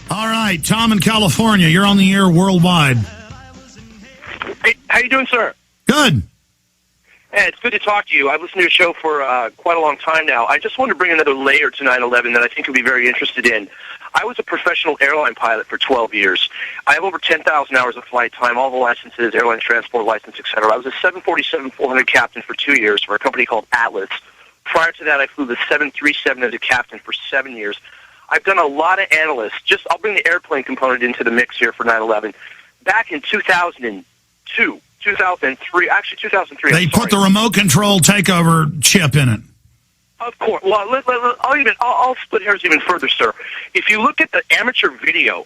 All right, Tom in California, you're on the air worldwide. Hey, how you doing, sir? Good. Hey, it's good to talk to you. I've listened to your show for quite a long time now. I just wanted to bring another layer to 9/11 that I think you'll be very interested in. I was a professional airline pilot for 12 years. I have over 10,000 hours of flight time, all the licenses, airline transport license, etc. I was a 747-400 captain for 2 years for a company called Atlas. Prior to that, I flew the 737 as a captain for 7 years. I've done a lot of analysts. I'll bring the airplane component into the mix here for 9/11. Back in 2002, 2003, actually 2003. They put the remote control takeover chip in it. Of course. Well, I'll split hairs even further, sir. If you look at the amateur video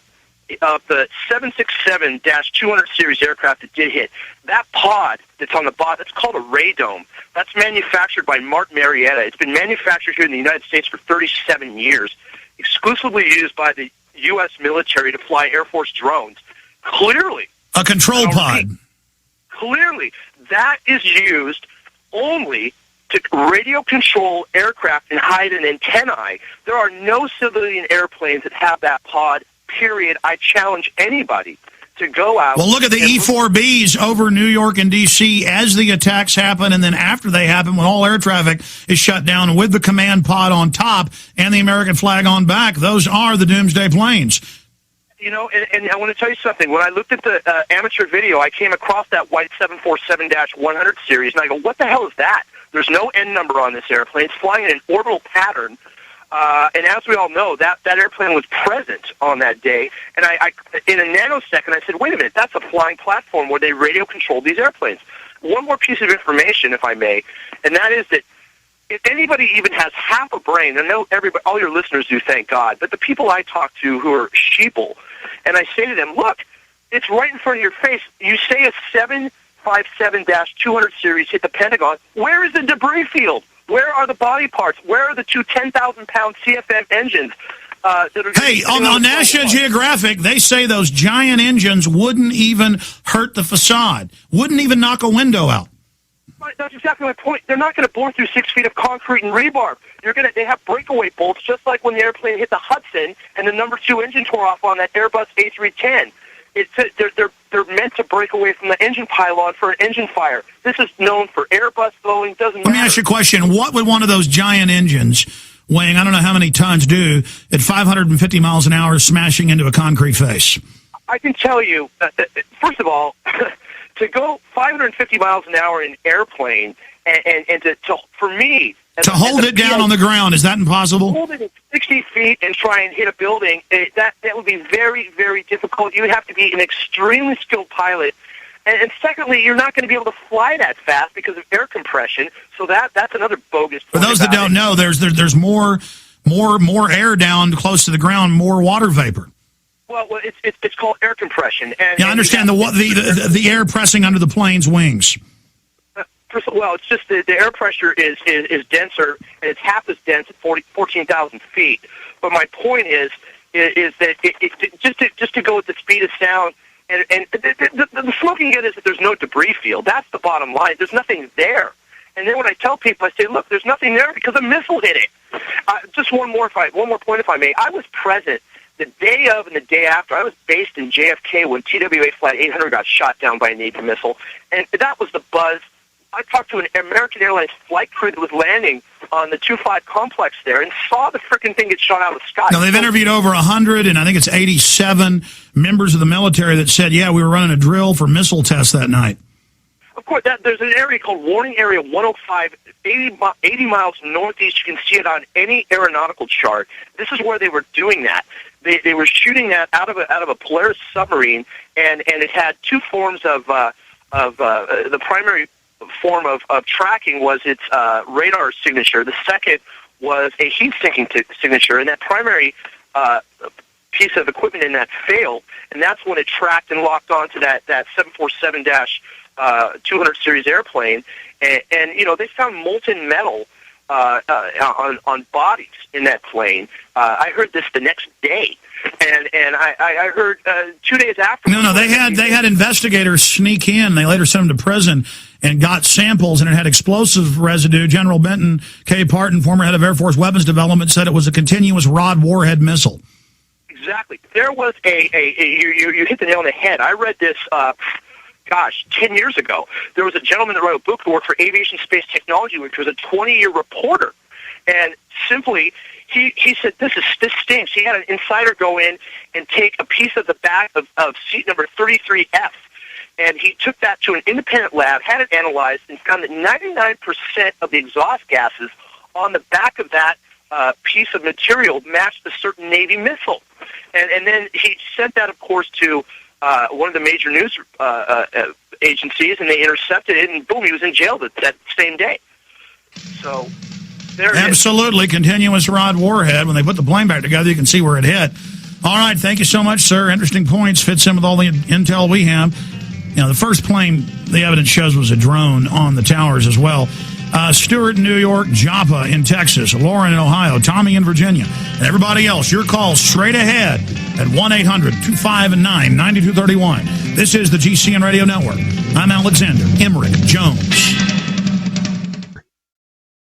of the 767-200 series aircraft that did hit, that pod that's on the bottom, that's called a radome. That's manufactured by Martin Marietta. It's been manufactured here in the United States for 37 years, exclusively used by the U.S. military to fly Air Force drones. Clearly. A control pod. Clearly, that is used only to radio control aircraft and hide an antennae. There are no civilian airplanes that have that pod, period. I challenge anybody to go out. Well, look at the E-4Bs over New York and D.C. as the attacks happen, and then after they happen, when all air traffic is shut down with the command pod on top and the American flag on back. Those are the Doomsday planes. You know, and I want to tell you something. When I looked at the amateur video, I came across that white 747-100 series, and I go, what the hell is that? There's no end number on this airplane. It's flying in an orbital pattern. And as we all know, that airplane was present on that day. And I in a nanosecond, I said, wait a minute, that's a flying platform where they radio control these airplanes. One more piece of information, if I may, and that is that if anybody even has half a brain, I know all your listeners do, thank God, but the people I talk to who are sheeple, and I say to them, look, it's right in front of your face. You say a 757-200 series hit the Pentagon. Where is the debris field? Where are the body parts? Where are the two 10,000-pound CFM engines? That are hey, on National Geographic, they say those giant engines wouldn't even hurt the facade, wouldn't even knock a window out. That's exactly my point. They're not going to bore through 6 feet of concrete and rebar. They have breakaway bolts, just like when the airplane hit the Hudson and the number 2 engine tore off on that Airbus A310. They're meant to break away from the engine pylon for an engine fire. This is known for Airbus, Boeing, doesn't matter. Let me ask you a question. What would one of those giant engines weighing, I don't know how many tons, do at 550 miles an hour smashing into a concrete face? I can tell you, first of all, to go 550 miles an hour in an airplane and to for me... To hold it down on the ground, is that impossible? Hold it at 60 feet and try and hit a building, that would be very, very difficult. You would have to be an extremely skilled pilot. And secondly, you're not going to be able to fly that fast because of air compression, so that's another bogus point. For those that don't know, there's more air down close to the ground, more water vapor. Well, it's called air compression. And I understand the air pressing under the plane's wings. Well, it's just the air pressure is denser, and it's half as dense at 14,000 feet. But my point is that just to go with the speed of sound, and the smoking gun is that there's no debris field. That's the bottom line. There's nothing there. And then when I tell people, I say, look, there's nothing there because a missile hit it. Just one more point, if I may. I was present the day of and the day after. I was based in JFK when TWA Flight 800 got shot down by a Navy missile, and that was the buzz. I talked to an American Airlines flight crew that was landing on the 2-5 complex there and saw the frickin' thing get shot out of the sky. Now, they've interviewed over 100, and I think it's 87 members of the military that said, yeah, we were running a drill for missile tests that night. Of course, there's an area called Warning Area 105, 80 miles northeast. You can see it on any aeronautical chart. This is where they were doing that. They were shooting that out of a Polaris submarine, and it had two forms of the primary form of tracking was its radar signature. The second was a heat-sinking signature, and that primary piece of equipment in that failed, and that's when it tracked and locked onto that 747-200 series airplane, and they found molten metal on bodies in that plane. I heard this the next day, and I heard 2 days after. No, they had investigators sneak in. They later sent them to prison and got samples, and it had explosive residue. General Benton K. Parton, former head of Air Force Weapons Development, said it was a continuous rod warhead missile. Exactly. There was you hit the nail on the head. I read this, 10 years ago. There was a gentleman that wrote a book who worked for Aviation Space Technology, which was a 20-year reporter. And simply, he said, this stinks. He had an insider go in and take a piece of the back of seat number 33F. And he took that to an independent lab, had it analyzed, and found that 99% of the exhaust gases on the back of that piece of material matched a certain Navy missile. And then he sent that, of course, to one of the major news agencies, and they intercepted it, and boom, he was in jail that same day. So there it is. Absolutely, continuous rod warhead. When they put the plane back together, you can see where it hit. All right, thank you so much, sir. Interesting points. Fits in with all the intel we have. You know, the first plane, the evidence shows, was a drone on the towers as well. Stuart in New York, Joppa in Texas, Lauren in Ohio, Tommy in Virginia, and everybody else. Your calls straight ahead at 1-800-259-9231. This is the GCN Radio Network. I'm Alexander Emmerich Jones.